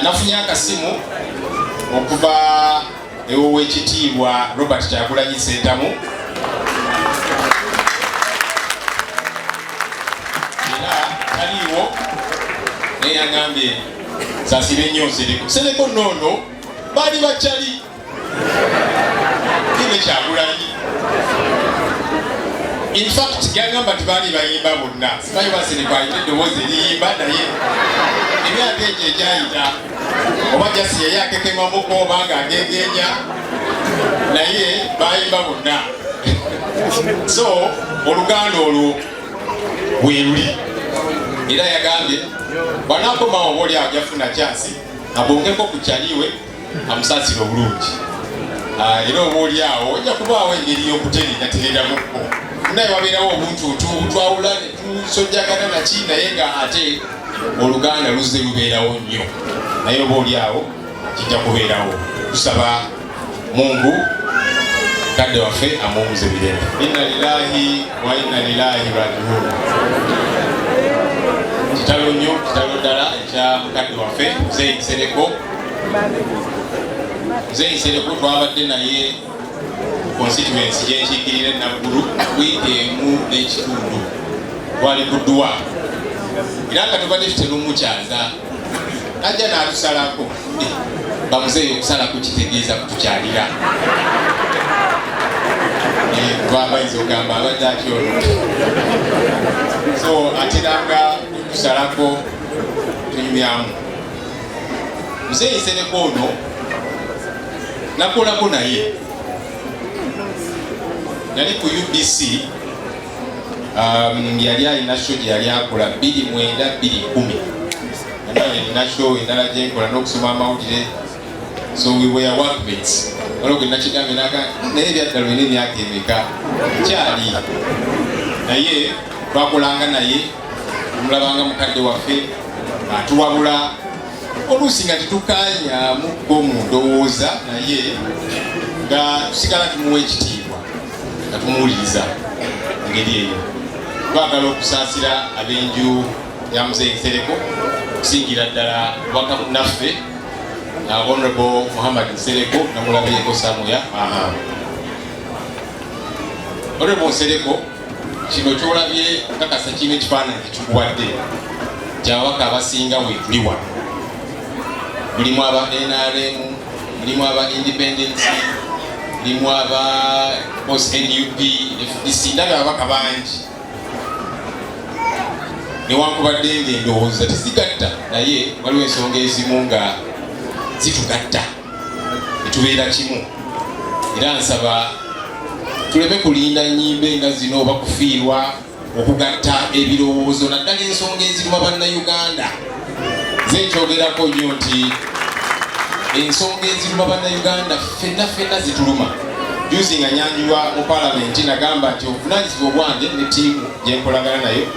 nafunye akasimu okuva ew'ekitiibwa Robert Kyagulanyi Ssentamu era taliiwo naye yagambye saasire nnyo Nsereko noono baali bakyali ne Kyagulanyi. In fact yagamba nti baali bayimba bonna simanyi oba Nsereko alina eddoboozi eriyimba naye emyaka egyo egyayita oba jasi yali akekemamuko oba ng'agegenya naye bayimba bonna. So oluganda olwo bwe luli era yagambye bw'anaakomawo obaoli awo jafuna kyansi abongeko ku kyaliwe amusaasire obulungi era obaoli awo ojja kubaawo engeri y'okutereratereramukko naye wabeerawo obuntuutu twawula ne tusojjagana naki naye nga ate oluganda luzze lubeerawo nnyo naye obaoli awo kijja kubeerawo. Tusaba Mungu kadde waffe amuwumuze emirembe. Inna lillahi wa inna ilaihi raji'un. Kitalo nnyo kitalo ddala ekya mukadde waffe Mzee Nsereko. Mzee Nsereko twabadde naye constituency gyenkiikirira Naggulu wiiki emu n'ekitundu twali kuddwa era nga tubadde tuterumukyaza ajja n'atusalako bamuzeeyo okusalako kitegeeza kutukyalira babayinza ogamba abadde atyono so ateranga tusalako tunyumyamu. Mzee Nsereko ono nakolako naye yali ku UBC yali alina show gye yali akola 29-2010 alina show endala gyenkola n'okusoma amawulire so we were workmates olwo gwe nakigambe naye ebyaddala olina emyaka emeka kyali naye twakolanga naye omulabanga mukadde waffe atuwabula oluusi nga tetukanyamukko mu ndowooza naye nga tusigala tumuwa ekitiibwa nga tumuwuliriza engeri eyo. Twagala okusaasira ab'enju ya Mzee Nsereko okusingira ddala waka munnaffe Honorable Muhammad Nsereko namulabyeko Samuya Honorable Nsereko kino kyolabye kakasa kirina ekifaananyi ekikuwadde kyawaka abasinga weetuli wano mulimu aba NRM mulimu aba Independence mulimu aba NUP FDC ndabye ababaka bangi newankubadde ng'endowooza tezigatta naye waliwo ensonga ezimu nga zitugatta netubeera kimu era nsaba tuleme kulinda nnyimbe nga zino oba kufiirwa okugatta ebirowoozo naddala ensonga eziruma bannayuganda. Nze nkyogerako nnyo nti ensonga eziruma bannayuganda ffenna zituluma. Juzi nga nyanjulwa mu palamenti nagamba nti obuvunaanyizibwa obwange ne ttiimu gye nkolagana nayo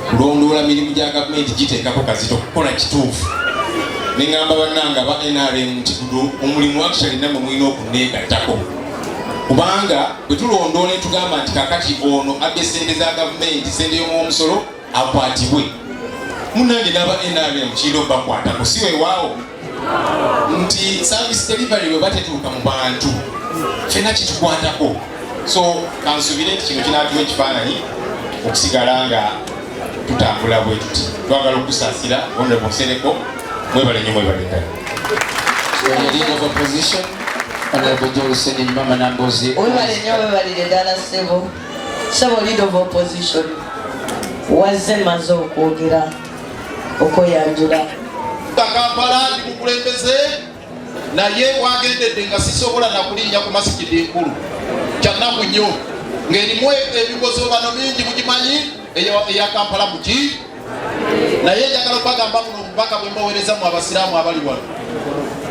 kulondoola mirimu gya gavumenti giteekako kazito kukola kituufu. Ne ngamba bannanga ba NRM nti omulimu actually nammwe mulina okunneegattako kubanga bwe tulondoola ne tugamba nti kakati ono abye ssente za gavumenti ssente y'omwomusolo akwatibwe munnange n'aba NRM kiro bakwatako si weewaawo nti service delivery bwe batetuuka mu bantu ffenna kitukwatako. So kansubire nti kino kinaatuwa ekifaananyi okusigala nga tutambula bwe tuti. Twagala okusaasira Honorable Nsereko mwebale nnyo mwebale ddala. Leader of opposition Honorable Ssenyonyi Mama Nambozi. Mwebale nnyo mwebalire ddala ssebo leader of opposition wazze maze okwogera okweyanjula. Kampala ndi mukulembeze naye wagendedde nga sisobola nakulinnya ku masikidi enkulu kyannaku nnyo ng'erimu ebigozo bano mingi mugimanyi eya Kampala muki naye njagala okubagamba muno omubaka bwe mbaweerezamu abasiraamu abali wano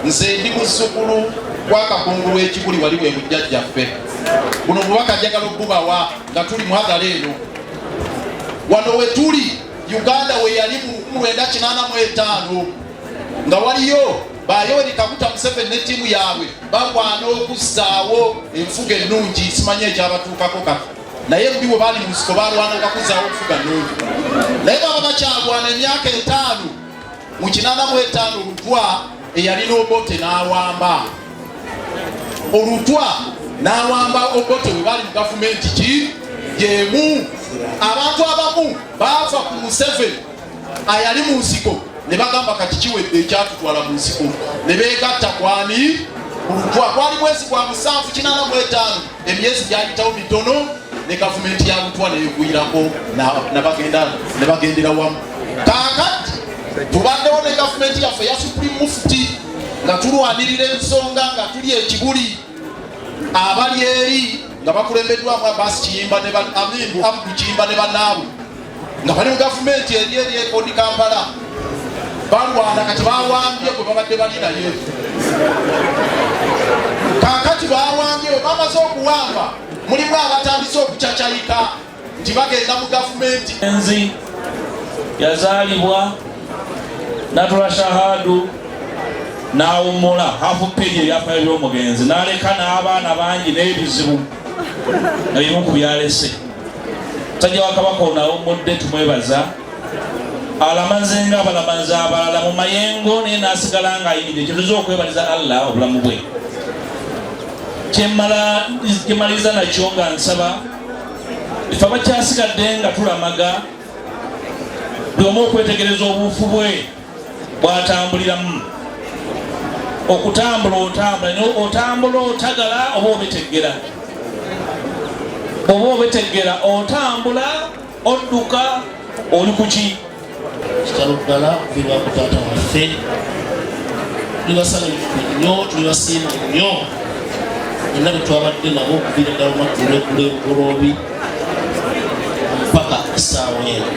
nze ndi muzzukulu gwa kakungulu ekikuli wali bwe mujjajjaffe buno omubaka njagala okubawa nga tuli muhagala eno wano we tuli Uganda we yali mu 1985 nga waliyo Bayori Kaguta Museveni ne ttiimu yaabwe bakwana okussaawo enfuga ennungi simanyi ekyabatuukako kati naye mbi bwe baali mu nsiko balwananga kuzzaawo enfuga ennungi naye baba bakyalwana emyaka 5 mu 85 Olutwa eyalina Obote n'awamba Olutwa n'awamba Obote we bali mu gavumenti ki yemu. Abantu abamu baafa ku Museveni ayali mu nsiko ne bagamba kati kiwedde ekyatutwala mu nsiko ne beegatta kwani Olutwa. Kwali mwezi gwa 7/85 emyezi gyayitawo mitono ne gavumenti ya Olutwa neegwirako ne bagendera wamu. Kaakati tubaddewo ne gavumenti yaffe ya Supreme Mufti nga tulwanirira ensonga nga tuli ekibuli abali eri nga bakulembeddwamu Abbas Kiyimba ne Abdu Kiyimba ne bannaabwe nga bali mu gavumenti eri ekodi Kampala balwana kati bawambye bwe babadde bali naye. Kaakati bawambye bwe bamaze okuwamba mulimu abatandise okucacaika nti bagenda mu gavumenti. Enzi yazaalibwa natula shahadu n'awummula hafu peji ebyafaayo by'omugenzi n'aleka n'abaana bangi n'ebizibu nga bimu ku byalese. Musajja wa Kabaka ono awummudde tumwebaza alamaze nga abalamazi abalala mu mayengo naye n'asigala ng'ayimiridde. Ekyo tuza okwebaliza Allah obulamu bwe. Kyemaliriza nakyo nga nsaba ife abakyasigadde nga tulamaga buli omu okwetegereza obuufu bwe bw'atambuliramu. Okutambula otambula otagala oba obeteggera. Oba obeteggera otambula odduka oli ku ki? Kitalo ddala okuviibwa ku taata waffe tubasanyufu nnyo tubasiima nnyo bonna be twabadde nabo okuviira ddala olunaku lw'egoloobi mpaka essaawa eno.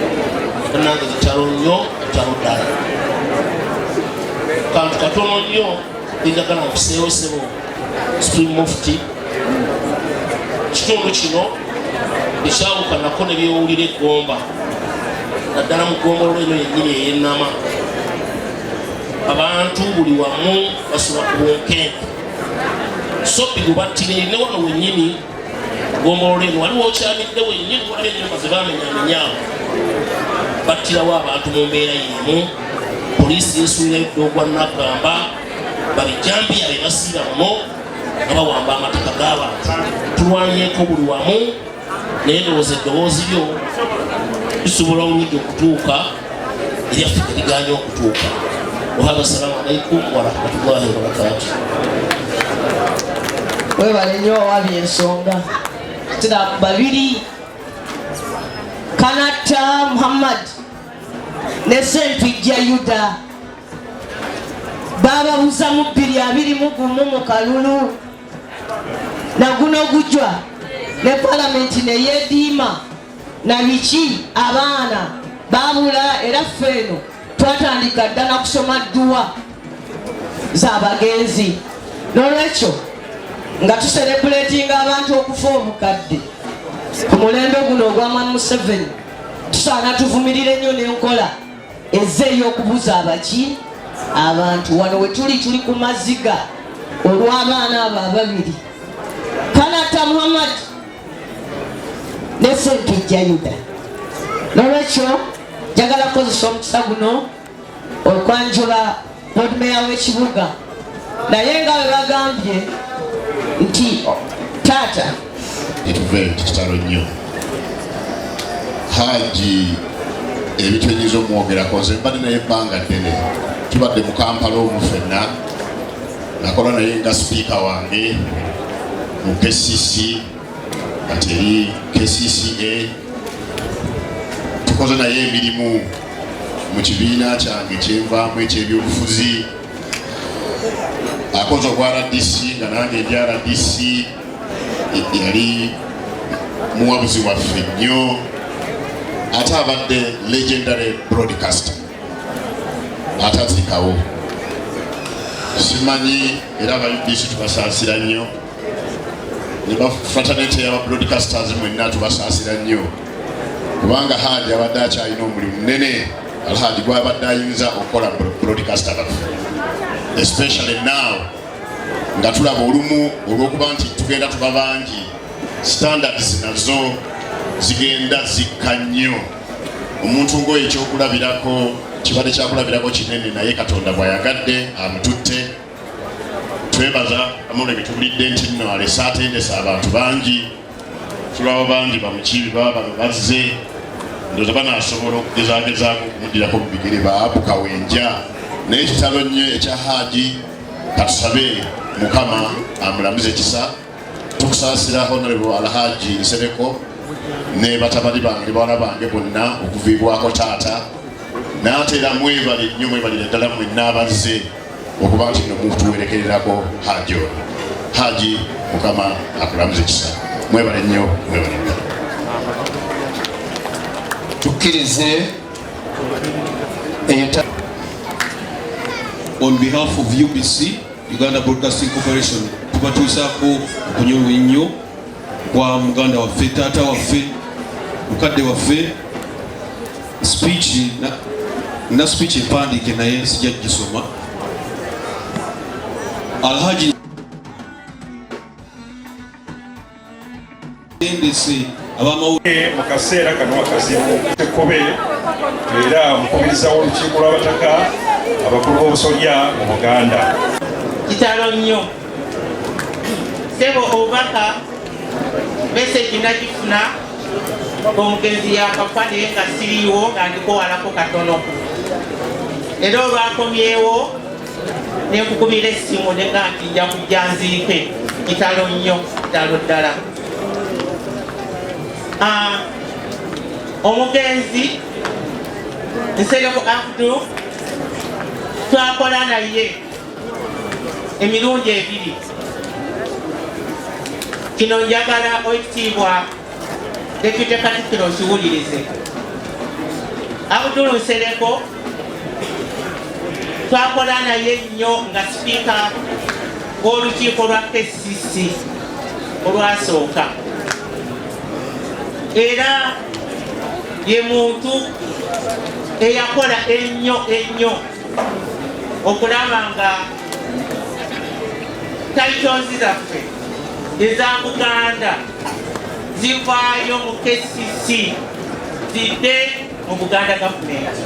Bannange kitalo nnyo kitalo ddala. Kantu katono nnyo njagala nkuseewosebo Supreme Mufti kitundu kino ekyawukanako ne byewulira eggomba naddala mu ggombolola eno yennyini ey'ennama. Abantu buli wamu basula ku bunkenke so bigubattire ne wano wennyini ggombolola eno waliwo okyamidde wennyini waliwo ennyumba ze baamenyaamenyaawo battirawo abantu mu mbeera y'emu. Poliisi yeesuulirayo dda ogwa Nagamba babijambiya be basiira muno nga bawamba amataka g'abantu. Tulwanyeeko buli wamu naye ndowooza eddoboozi lyo lisobola olungi okutuuka eryaffe teriganya okutuuka. Wahaba assalamu alaikum warahmatullahi wabarakatuh. Webale nnyo owabye ensonga tira babiri Kanata Muhammad ne Sentwijja Yuda bababuza mu 2021 mu kalulu na guno gujwa ne palamenti ne yediima na biki abaana babula era ffeno twatandika ddala kusoma dduwa z'abagenzi. N'olwekyo nga tuserebuletinga abantu okufa omukadde ku mulembe guno ogwa Museveni tusaana tuvumirire nnyo n'enkola ezze ey'okubuza abaki abantu. Wano we tuli ku maziga olw'abaana abo ababiri Kanata Muhammad ne Sentwijja Yuda. N'olwekyo njagala kukozesa omukisa guno okwanjula Lord Mayor w'ekibuga naye nga bwe bagambye nti taata etuve kitalo nnyo Haji ebitwenyiza omwogerako nze mbadde naye ebbanga ddene tubadde mu Kampala omu ffenna nakola naye nga sipiika wange mu KCC kati eri KCCA tukoze naye emirimu mu kibiina kyange kyenvaamu ekyebyobufuzi akoze ogwa RDC nga nange ndi RDC yali muwabuzi waffe nnyo ate abadde legendary broadcaster atazikawo. Simanyi era aba UBC tubasaasira nnyo ne fraternity y'aba broadcasters mwenna tubasaasira nnyo kubanga Haji abadde akyalina omulimu munene Al-Haji gwabadde ayinza okukola broadcaster baffe especially now nga tulaba olumu olw'okuba nti tugenda tuba bangi standards nazo zigenda zikka nnyo. Omuntu ng'oyo ekyokulabirako kibadde kyakulabirako kinene naye Katonda bw'ayagadde amututte. Twebaza amule bitulidde nti nno alese atendesa abantu bangi, tulaba bangi bamukibi baba bazze ndoza banaasobola okugezaagezaako okumuddirako mu bigere baabuka wenja. Naye kitalo nnyo ekya Haji katusabe Mukama amulamuze kisa. Tukusaasira Honorable Al-Haji Nsereko ne batabani bange bawala bange bonna okuviibwako taata, n'ate era mwebale nnyo, mwebalire ddala mwenna abazze okuba nti nno mutuwerekererako Haji ono. Haji Mukama akulamuze kisa, mwebale nnyo, mwebale ddala. Tukkirize on behalf of UBC, Uganda Broadcasting Corporation, tubatuusaako okunyolwa ennyo kwa muganda waffe, taata waffe, mukadde waffe. Speech na speech empandiike naye sijja gisoma. Al-Haji endese abamawulire mu kaseera kano akazibu tekkobe era mukubiriza olukiiko lw'abataka abakulu b'obusolya mu Buganda. Kitalo nnyo sebo obubaka message nagifuna omugenzi yakafa naye nga siriiwo nga ndiko walako katono era olwakomyewo nenkukubira essimu nenga nti nja kujja nziike. Kitalo nnyo, kitalo ddala. Omugenzi Nsereko Abdul twakola naye emirundi ebiri. Kino njagala ekitiibwa Deputy Katikkiro okiwulirize. Abdul Nsereko twakola naye nnyo nga sipiika w'olukiiko lwa KCC olwasooka, era ye muntu eyakola ennyo okulaba nga titles zaffe eza Buganda zivaayo mu KCC zidde mu Buganda Government.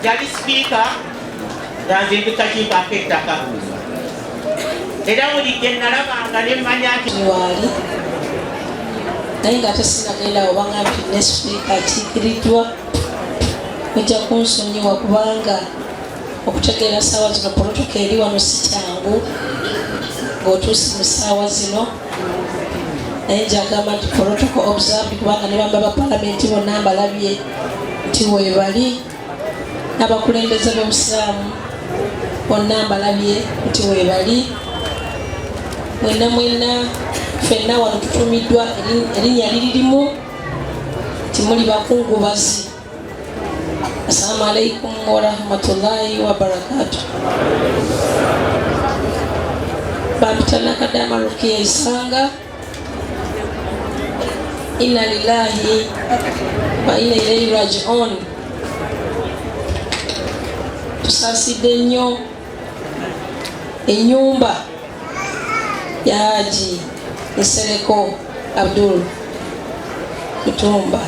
Yali sipiika yanzimbika kiiko ak'ettaka era buli gye nalabanga ne mmanya nti waali naye nga tesinagenda obanga nti ne sipiika akiikiriddwa ojja kunsonyiwa kubanga okutegeera ssaawa zino polotoka eri wano si kyangu ng'otuusi mu ssaawa zino, naye njagamba nti protocol observed kubanga ne bamba ba palamenti bonna mbalabye nti weebali, n'abakulembeze b'obusiraamu bonna mbalabye nti weebali. Mwenna ffenna wano tutumiddwa erinnya liririmu nti muli bakungubazi. Assalamu alaikum warahmatullahi wabarakatuh. Bampitana Kadama Rukia Isanga. Inna lillahi wa inna ilayhi raji'un. Tusaasidde nnyo ennyumba ya Haji Nsereko Abdul Kutumba.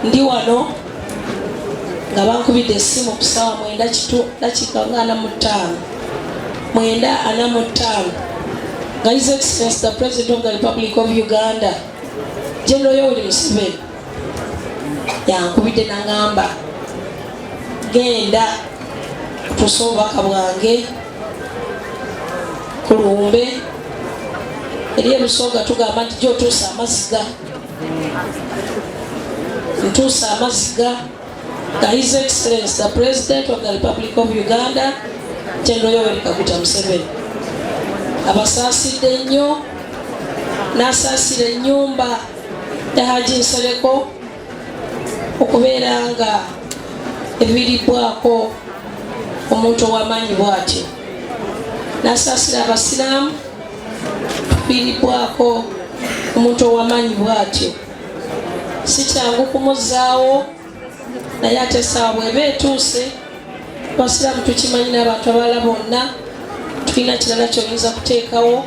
Ndi wano nga bankubidde essimu ku ssaawa 9:45 nga His Excellency the President of the Republic of Uganda General Yoweri Museveni yankubidde n'angamba genda kutuusa obubaka bwange ku lumbe eri ebusoga tugamba nti gy'otuusa amaziga. Ntuusa amaziga nga His Excellency the President of the Republic of Uganda General Yoweri Kaguta Museveni abasaasidde nnyo, n'asaasira ennyumba ya Haji Nsereko okubeera nga ebiiribbwako omuntu ow'amaanyi bw'atyo, n'asaasira abasiraamu biiribbwako omuntu ow'amaanyi bw'atyo. Si kyangu kumuzaawo, naye ate essaawa bw'eba etuuse abasiraamu tukimanyi n'abantu abalala bonna tulina kirala ky'oyinza kuteekawo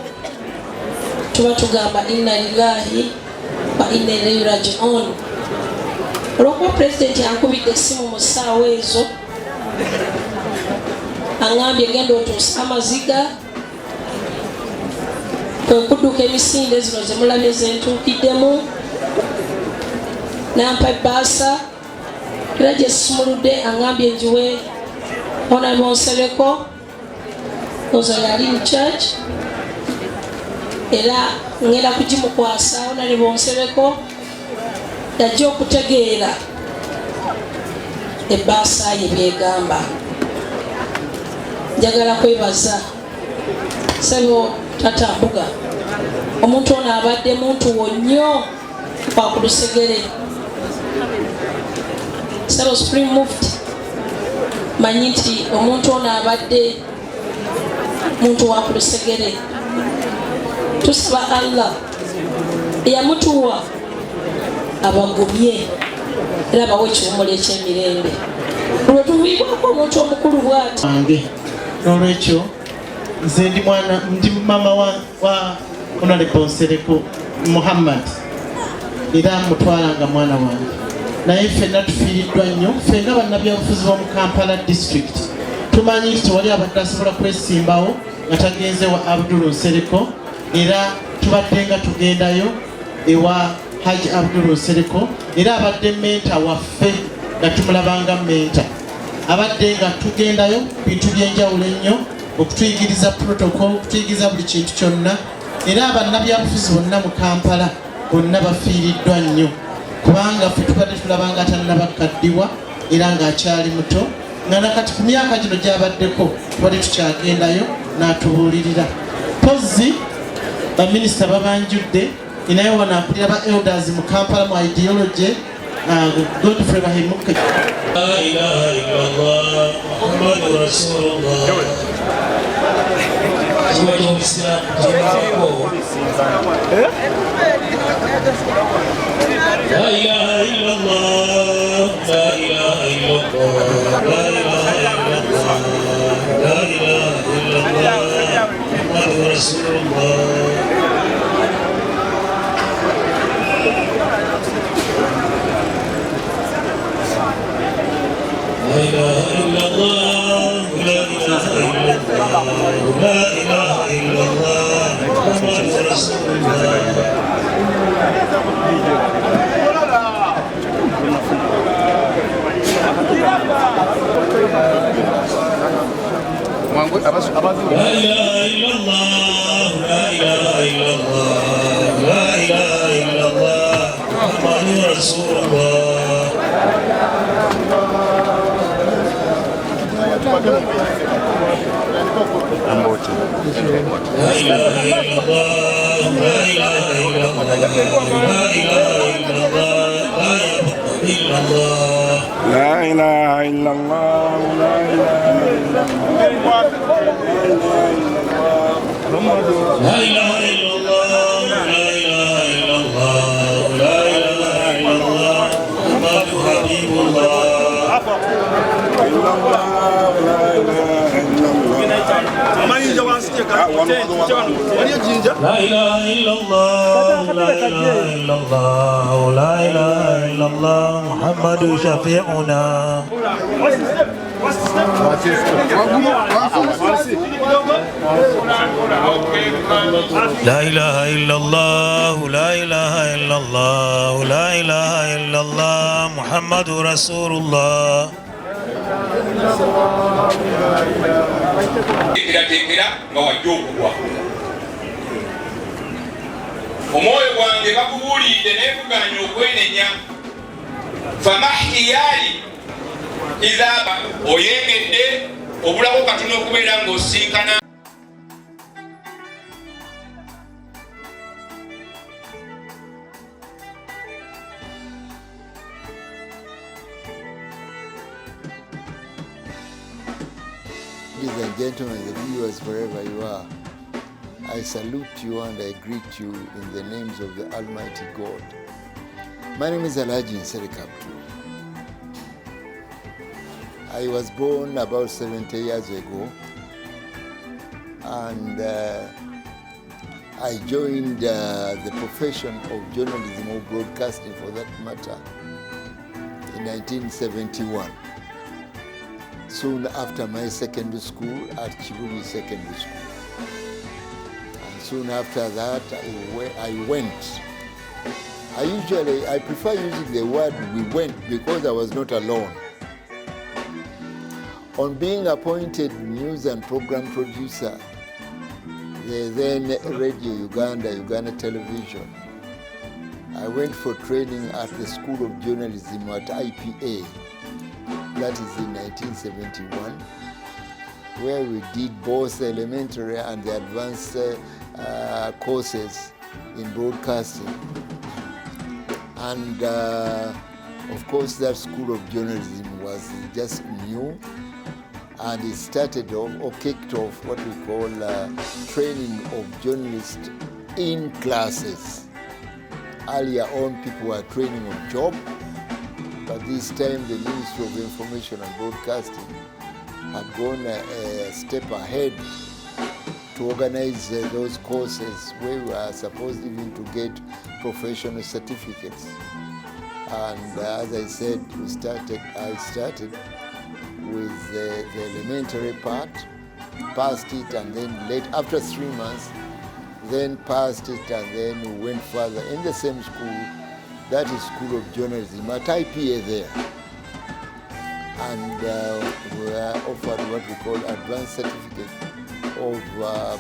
tuba tugamba inna lillahi wa inna ilaihi raji'un. Olwokuba pulezidenti yankubidde essimu mu ssaawa ezo aŋŋambye genda otuusa amaziga kwe kudduka emisinde zino ze mulabye ze ntuukiddemu nampa ebbaasa era gye simuludde aŋŋambye njiwe Honorable Nsereko ozo yali mu church era ngenda kugimukwasa Honorable Nsereko yajja okutegeera ebbaasa ye byegamba. Njagala kwebaza Ssebo Tata Mbuga, omuntu ono abadde muntu wo nnyo kwa ku Lusegere. Ssebo Supreme Mufti, manyi nti omuntu ono abadde muntu wa ku Lusegere. Tusaba Allah eyamutuwa abagumye era abawe ekiwumula ekyemirembe. Olwo tuviibwako omuntu omukulu bw'ati. N'olwekyo nze ndi mama wa Honorable Nsereko Muhammad era mutwalanga mwana wange, naye ffenna tufiiriddwa nnyo. Ffe nga bannabyabufuzi b'omu Kampala district tumanyi nti tewali abadde asobola kwesimbawo nga tagenze wa Abdul Nsereko, era tubadde nga tugendayo ewa Haji Abdul Nsereko, era abadde menta waffe nga tumulabanga menta. Abadde nga tugendayo bintu byenjawulo ennyo okutuyigiriza protocol, okutuyigiriza buli kintu kyonna, era bannabyabufuzi bonna mu Kampala bonna bafiiriddwa nnyo kubanga ffe tubadde tulabanga tannabakaddiwa era ng'akyali muto, nga nakati ku myaka gino gy'abaddeko tubadde tukyagendayo n'atubuulirira. Pozzi baminisita babanjudde, inayo wano akulira ba elders mu Kampala mu ideology Godfrey Bahimuka. La ilaha illallah Muhammadur Rasulullah. La ilaha illallah, la ilaha illallah, la ilaha illallah, la ilaha illallah Muhammadur Rasulullah. La ilaha illallah, la ilaha illallah, la ilaha illallah Muhammadur Rasulullah. La ilaha illallah, la ilaha illallah, la ilaha illallah Muhammadur Rasulullah. La ilaha illallah, la ilaha illallah, la ilaha illallah, la ilaha illallah, la ilaha illallah, la ilaha illallah, la ilaha illallah, la ilaha illallah Muhammadur Habibullah. La ilaha illallah, la ilaha illallah, la ilaha illallah Muhammadur Shafi'una. La ilaha illallah, la ilaha illallah, la ilaha illallah Muhammadur Rasulullah. Tekera nga wajja okugwa. Omwoyo gwange bagubuulidde neekuganya okwenenya. Famahtiyali izaba oyengedde obulako katono okubeera ng'osinkana. Ladies and gentlemen, the viewers wherever you are, I salute you and I greet you in the names of the Almighty God. My name is Al-Haji Nsereko. I was born about 70 years ago, and I joined the profession of journalism or broadcasting for that matter in 1971. Soon after my secondary school at Chibuli Secondary School. And soon after that, I went. I prefer using the word we went because I was not alone. On being appointed news and program producer, the then Radio Uganda Television, I went for training at the School of Journalism at IPA. That is in 1971, where we did both elementary and the advanced courses in broadcasting. And of course, that School of Journalism was just new, and it started off or kicked off what we call training of journalists in classes. Earlier on, people were training on job, but this time the Ministry of Information and Broadcasting had gone a step ahead to organize those courses where we were supposed even to get professional certificates. And as I said, I started with the elementary part, passed it, and then late, after 3 months, then passed it, and then we went further in the same school, that is School of Journalism at IPA there. And we were offered what we call Advanced Certificate of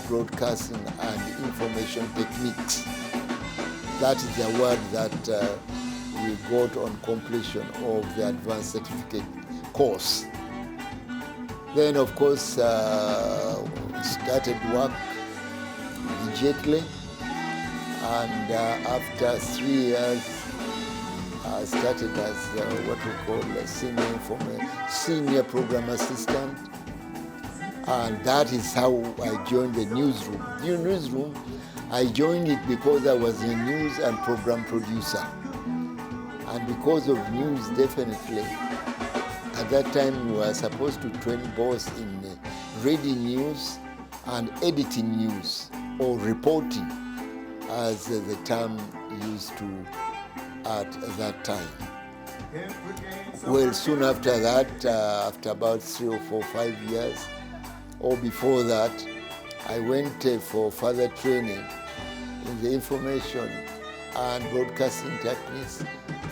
Broadcasting and Information Techniques. That is the word that we got on completion of the Advanced Certificate course. Then, of course, started work immediately, and after 3 years, I started as what we call a senior program assistant, and that is how I joined the newsroom. The newsroom, I joined it because I was a news and program producer, and because of news, definitely. At that time, we were supposed to train both in reading news and editing news, or reporting, as the term used to at that time. Well, soon after that, after about 3 or 4, 5 years, or before that, I went for further training in the information and broadcasting techniques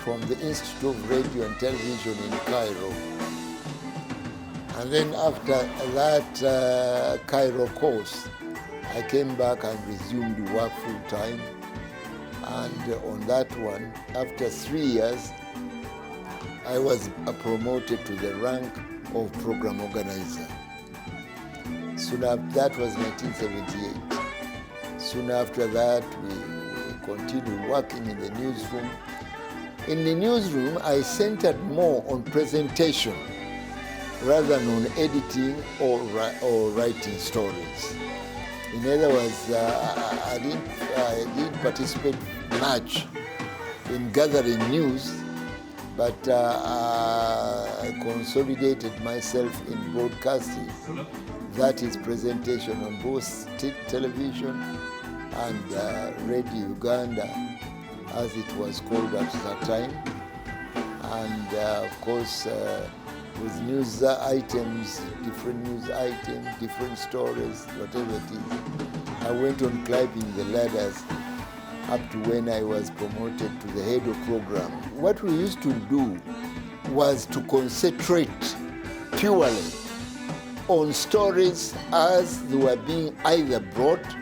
from the Institute of Radio and Television in Cairo. And then after that Cairo course, I came back and resumed work full time. And on that one, after 3 years, I was promoted to the rank of program organizer. Soon after that was 1978. Soon after that, we continued working in the newsroom. In the newsroom, I centered more on presentation rather than on editing or writing stories. In other words, I didn't participate much in gathering news, but I consolidated myself in broadcasting. That is presentation on both television and Radio Uganda, as it was called at that time. And of course, with news items, different news items, different stories, whatever it is. I went on climbing the ladders up to when I was promoted to the head of program. What we used to do was to concentrate purely on stories as they were being either brought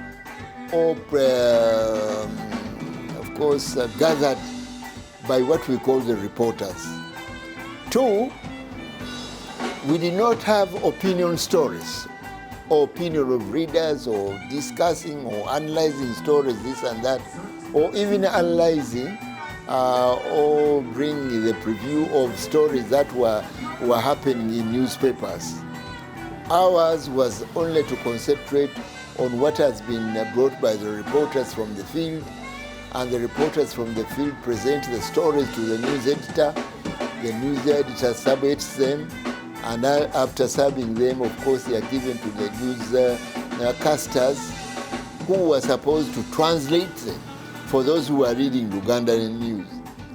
or, of course, gathered by what we call the reporters. 2, we did not have opinion stories, or opinion of readers, or discussing or analyzing stories, this and that, or even analyzing or bringing the preview of stories that were happening in newspapers. Ours was only to concentrate on what has been brought by the reporters from the field, and the reporters from the field present the stories to the news editor. The news editor sub-edits them, and after subbing them, of course, they are given to the newscasters, who were supposed to translate them for those who are reading Ugandan news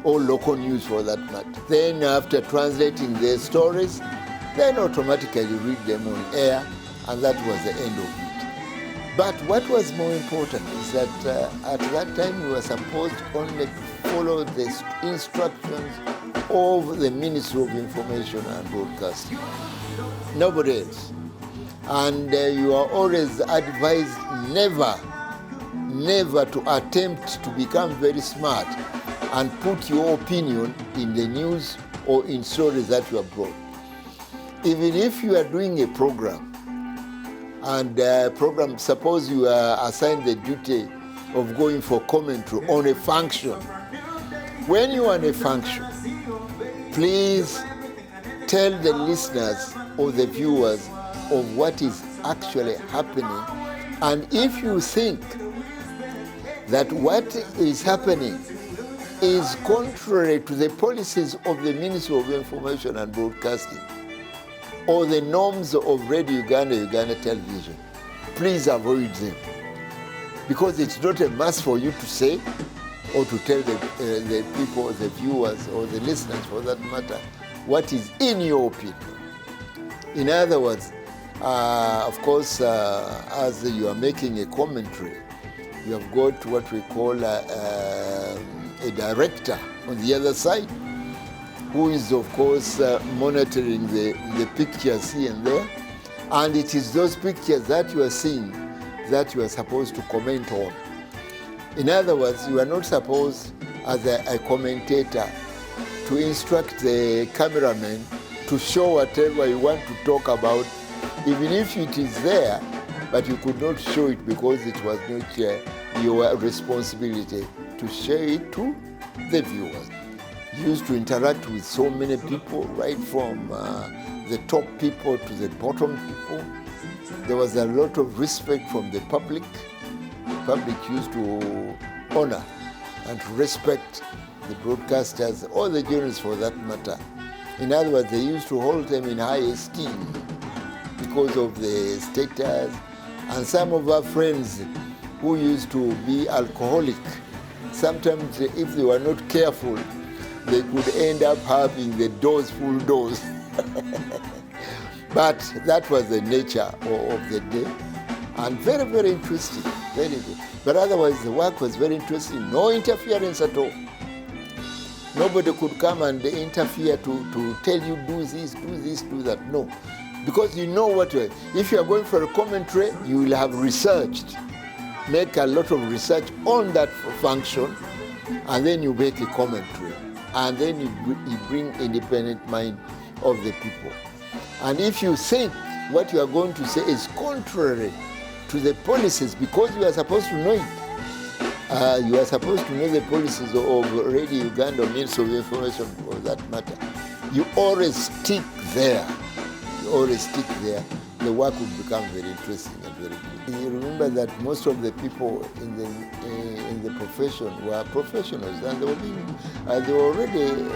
or local news for that matter. Then after translating their stories, then automatically read them on air, and that was the end of it. But what was more important is that at that time we were supposed only to follow the instructions of the Ministry of Information and Broadcasting. Nobody else. And you are always advised never to attempt to become very smart and put your opinion in the news or in stories that you have brought. Even if you are doing a program, and suppose you are assigned the duty of going for commentary on a function. When you are on a function, please tell the listeners or the viewers of what is actually happening. And if you think that what is happening is contrary to the policies of the Ministry of Information and Broadcasting or the norms of Radio Uganda, Uganda Television, please avoid them. Because it's not a must for you to say or to tell the people, the viewers or the listeners for that matter, what is in your opinion. In other words, of course, as you are making a commentary, you have got what we call a director on the other side, who is, of course, monitoring the pictures here and there. And it is those pictures that you are seeing that you are supposed to comment on. In other words, you are not supposed, as a commentator, to instruct the cameraman to show whatever you want to talk about, even if it is there, but you could not show it because it was not your responsibility to share it to the viewers. You used to interact with so many people, right from the top people to the bottom people. There was a lot of respect from the public. The public used to honor and to respect the broadcasters, or the journalists for that matter. In other words, they used to hold them in high esteem because of the status. And some of our friends who used to be alcoholic, sometimes if they were not careful, they could end up having the doors full doors. But that was the nature of the day. And very, very interesting, very good. But otherwise, the work was very interesting. No interference at all. Nobody could come and interfere to tell you, do this, do that. No. Because you know what, if you are going for a commentary, you will have researched. Make a lot of research on that function, and then you make a commentary. And then you bring independent mind of the people. And if you think what you are going to say is contrary to the policies, because you are supposed to know it, you are supposed to know the policies of Radio Uganda, Ministry of Information for that matter, you always stick there. You always stick there. The work will become very interesting and very good. You remember that most of the people in the profession were professionals, and they were already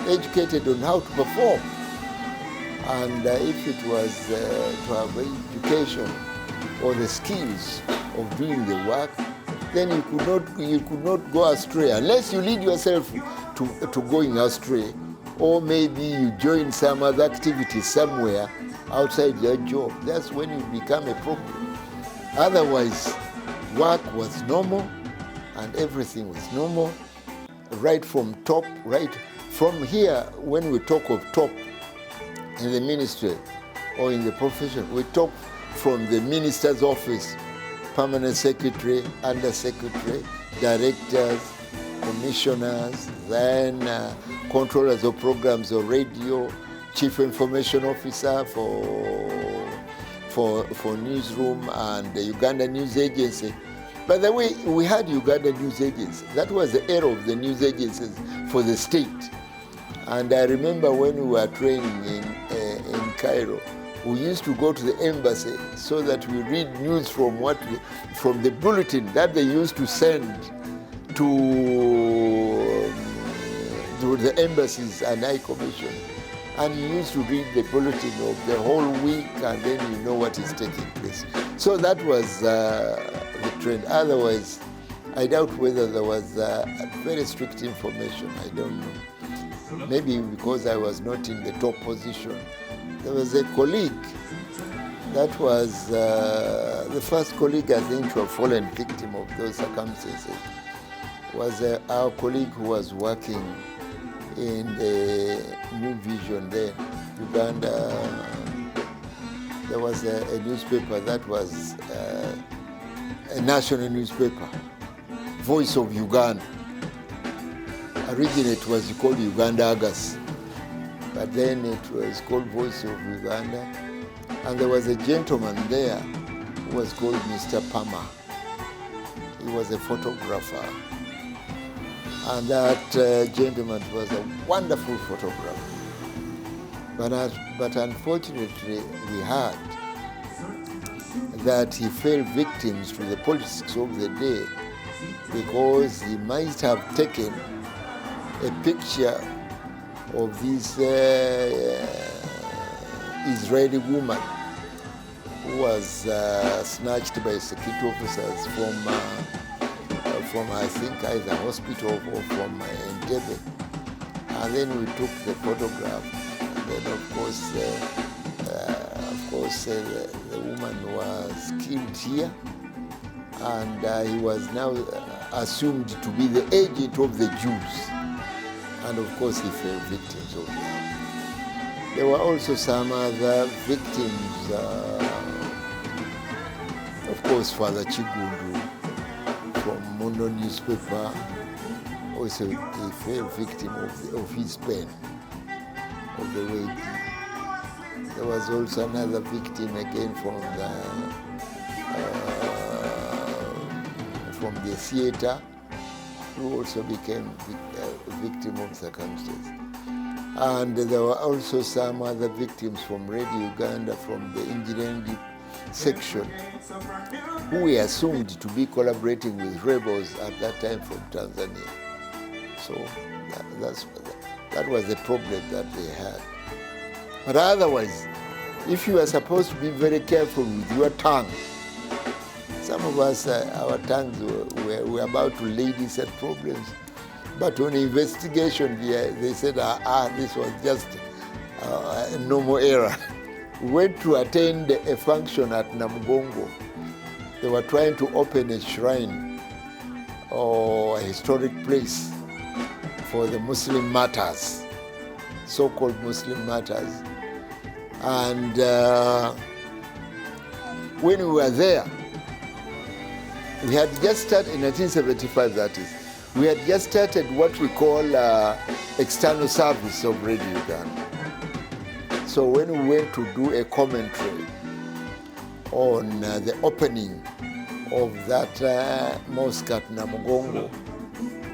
educated on how to perform. And if it was to have education or the skills of doing the work, then you could not go astray unless you lead yourself to going astray, or maybe you join some other activity somewhere outside your job. That's when you become a problem. Otherwise, work was normal and everything was normal, right from top, right from here. When we talk of top in the ministry or in the profession, we talk from the minister's office, permanent secretary, under secretary, directors, commissioners, then controllers of programs of radio, chief information officer for newsroom, and the Uganda News Agency. By the way, we had Uganda News Agency. That was the era of the news agencies for the state. And I remember when we were training in Cairo, we used to go to the embassy so that we read news from the bulletin that they used to send to the embassies and High Commission. and you used to read the bulletin of the whole week, and then you know what is taking place. So that was the trend. Otherwise, I doubt whether there was very strict information. I don't know. Maybe because I was not in the top position. There was a colleague that was the first colleague, I think, to have fallen victim of those circumstances. Was our colleague who was working in the New Vision then, Uganda. There was a newspaper that was a national newspaper, Voice of Uganda. Originally it was called Uganda Argus, but then it was called Voice of Uganda. And there was a gentleman there who was called Mr. Palmer. He was a photographer. And that gentleman was a wonderful photographer. But unfortunately, we heard that he fell victim to the politics of the day because he might have taken a picture of this Israeli woman who was snatched by security officers from I think either hospital or from Entebbe. And then we took the photograph. And then of course the woman was killed here, and he was now assumed to be the agent of the Jews. And of course he fell victims of that. There were also some other victims, of course Father Chigundu from Mono newspaper, also he fell victim of his pen, of the way. There was also another victim again from the theater, who also became a victim of circumstances. And there were also some other victims from Radio Uganda, from the engineering section, who were assumed to be collaborating with rebels at that time from Tanzania. So that was the problem that they had. But otherwise, if you are supposed to be very careful with your tongue, some of us, our tongues were about to lead us at problems. But on investigation, they said, this was just a normal error. We went to attend a function at Namugongo. They were trying to open a shrine or a historic place for the Muslim martyrs, so-called Muslim martyrs. And when we were there, we had just started, in 1975 that is, we had just started what we call external service of Radio Uganda. So when we went to do a commentary on the opening of that mosque at Namugongo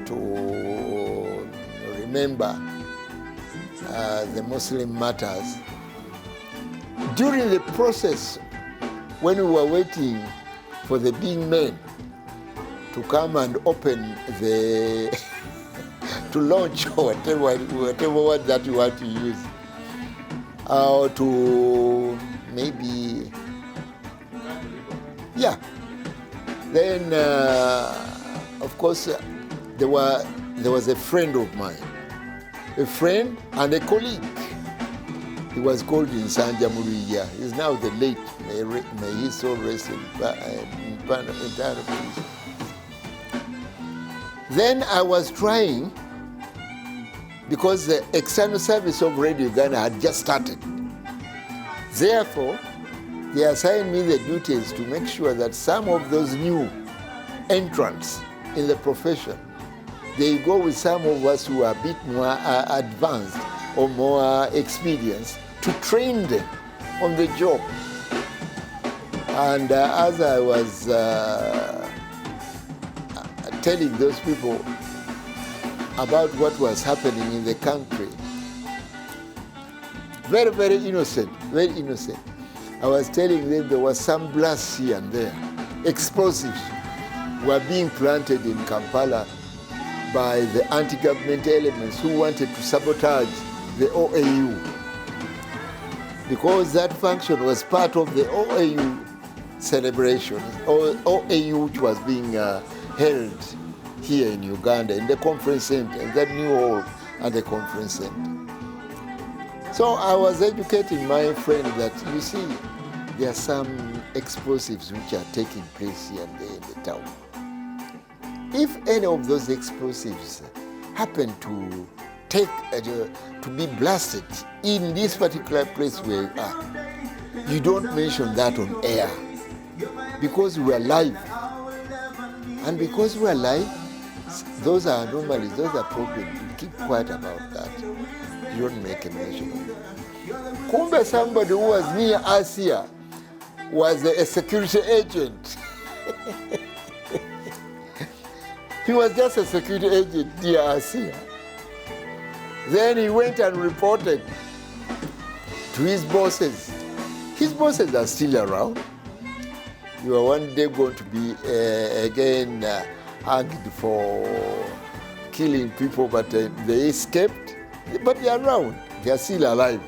to remember the Muslim martyrs, during the process, when we were waiting for the being men to come and open the, to launch whatever word that you want to use, or to maybe, yeah. Then, of course, there was a friend of mine, a friend and a colleague. He was called Nsanja Muriya. He's now the late, may his soul rest in paradise. Then I was trying, because the external service of Radio Uganda had just started. Therefore, they assigned me the duties to make sure that some of those new entrants in the profession, they go with some of us who are a bit more advanced or more experienced to train them on the job. And as I was telling those people about what was happening in the country, very, very innocent, very innocent. I was telling them there was some blasts here and there. Explosives were being planted in Kampala by the anti-government elements who wanted to sabotage the OAU because that function was part of the OAU celebration, OAU which was being held here in Uganda, in the conference center, in that new hall at the conference center. So I was educating my friend that, you see, there are some explosives which are taking place here and there in the town. If any of those explosives happen to to be blasted in this particular place where you are, you don't mention that on air, because we are live. And because we are live, those are anomalies, those are problems. You keep quiet about that. You don't make a mention of it. Kumbe, somebody who was near us here was a security agent. He was just a security agent near us here. Then he went and reported to his bosses. His bosses are still around. You are one day going to be again hanged for killing people, but they escaped. But they are around. They are still alive.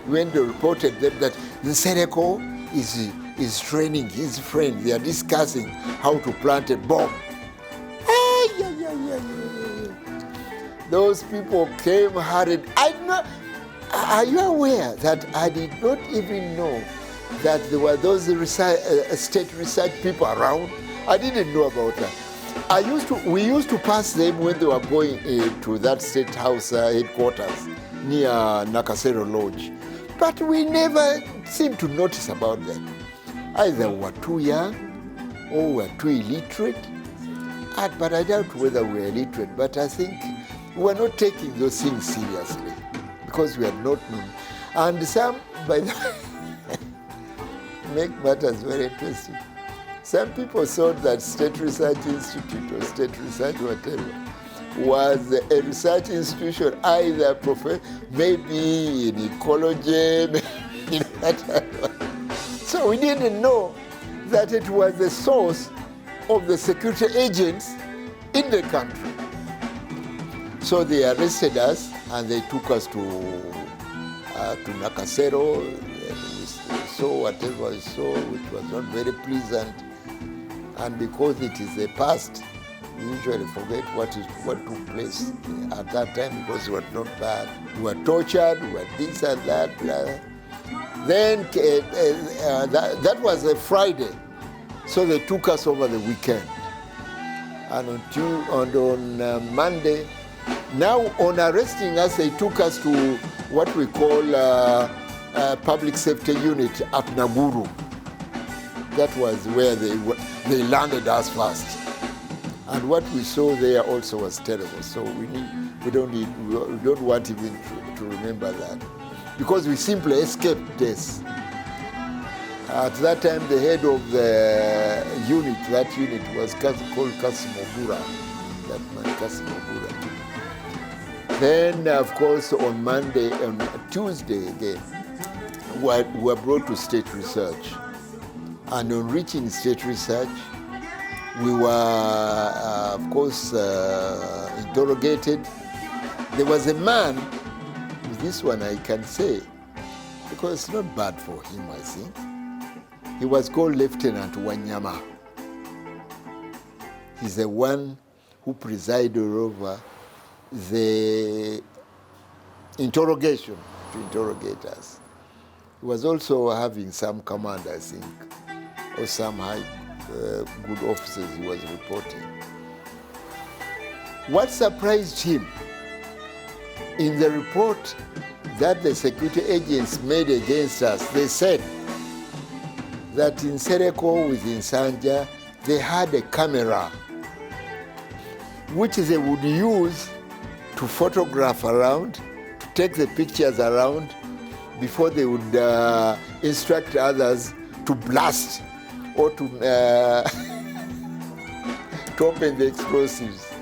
When they reported them that Nsereko is training his friend, they are discussing how to plant a bomb. Those people came hurried. Are you aware that I did not even know that there were those state research people around? I didn't know about that. We used to pass them when they were going to that state house headquarters near Nakasero Lodge. But we never seemed to notice about them. Either we were too young or we were too illiterate. But I doubt whether we were illiterate. But I think we were not taking those things seriously because we had not known. And some, by the way, make matters very interesting. Some people thought that State Research Institute or State Research whatever was a research institution, either maybe in ecology, maybe in whatever. So we didn't know that it was the source of the security agents in the country. So they arrested us and they took us to Nakasero. We saw whatever we saw, which was not very pleasant. And because it is the past, we usually forget what took place at that time because it was not bad. We were tortured, we were this and that. Blah. Then that was a Friday, so they took us over the weekend. And on Monday, now on arresting us, they took us to what we call public safety unit at Naguru. That was where they landed us first. And what we saw there also was terrible. So we don't want even to remember that, because we simply escaped this. At that time, the head of the unit, that unit was called Kasimogura. That man, Kasimogura. Then, of course, on Tuesday again, we were brought to State Research. And on reaching State Research, we were, of course, interrogated. There was a man, this one I can say, because it's not bad for him, I think. He was called Lieutenant Wanyama. He's the one who presided over the interrogation to interrogate us. He was also having some command, I think, or some high good officers he was reporting. What surprised him in the report that the security agents made against us, they said that in Nsereko with Nsanja, they had a camera which they would use to photograph around, to take the pictures around before they would instruct others to blast or to open the explosives.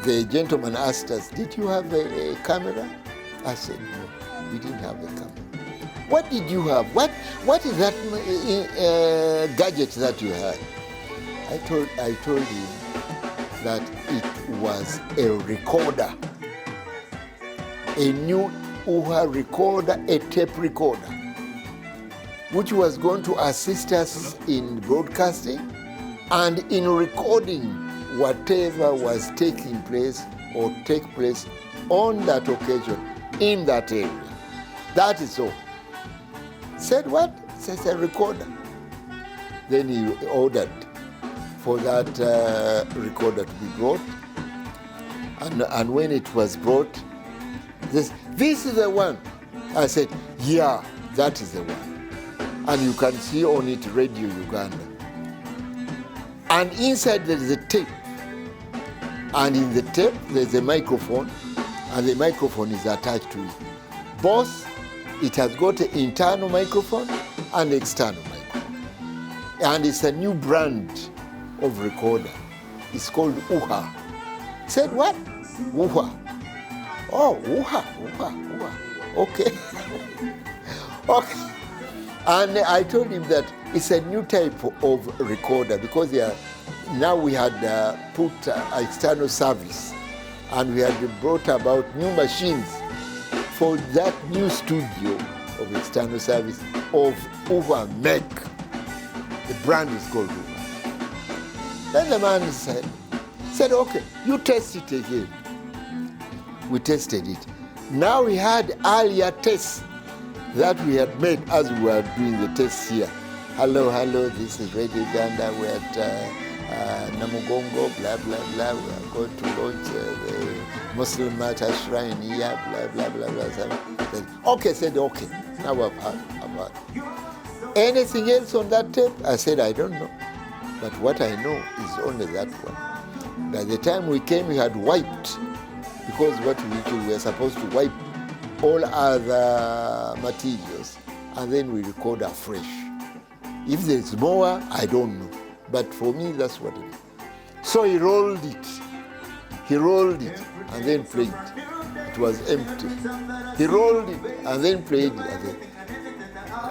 The gentleman asked us, did you have a camera? I said, no, we didn't have a camera. What did you have? What is that gadget that you had? I told him that it was a recorder, a new UHA recorder, a tape recorder, which was going to assist us in broadcasting and in recording whatever was taking place or take place on that occasion in that area. That is all. Said what? Says a recorder. Then he ordered for that recorder to be brought. And when it was brought, this is the one. I said, yeah, that is the one. And you can see on it Radio Uganda. And inside there is a tape. And in the tape there's a microphone, and the microphone is attached to it. Both, it has got an internal microphone and external microphone. And it's a new brand of recorder. It's called UHA. Said what? UHA. Oh, UHA. Okay. Okay. And I told him that it's a new type of recorder because now we had put external service, and we had brought about new machines for that new studio of external service of UHA Meg. The brand is called UHA. Then the man said, okay, you test it again. We tested it. Now we had earlier tests that we had made as we were doing the tests here. Hello, this is Radio Uganda. We're at Namugongo, blah, blah, blah. We are going to launch the Muslim Matter Shrine here, blah, blah, blah, blah. Okay, said, okay. Now I've heard. Anything else on that tape? I said, I don't know. But what I know is only that one. By the time we came, we had wiped, because what we were supposed to wipe all other materials, and then we record afresh. If there's more, I don't know. But for me, that's what it is. So he rolled it, and then played it. It was empty. He rolled it, and then played it again.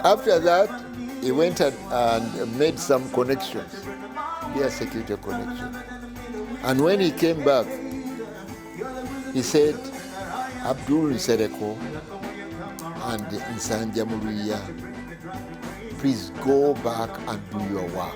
After that, he went and made some connections, via security connection. And when he came back, he said, Al-Haji Nsereko and Nsanjamuruya, please go back and do your work.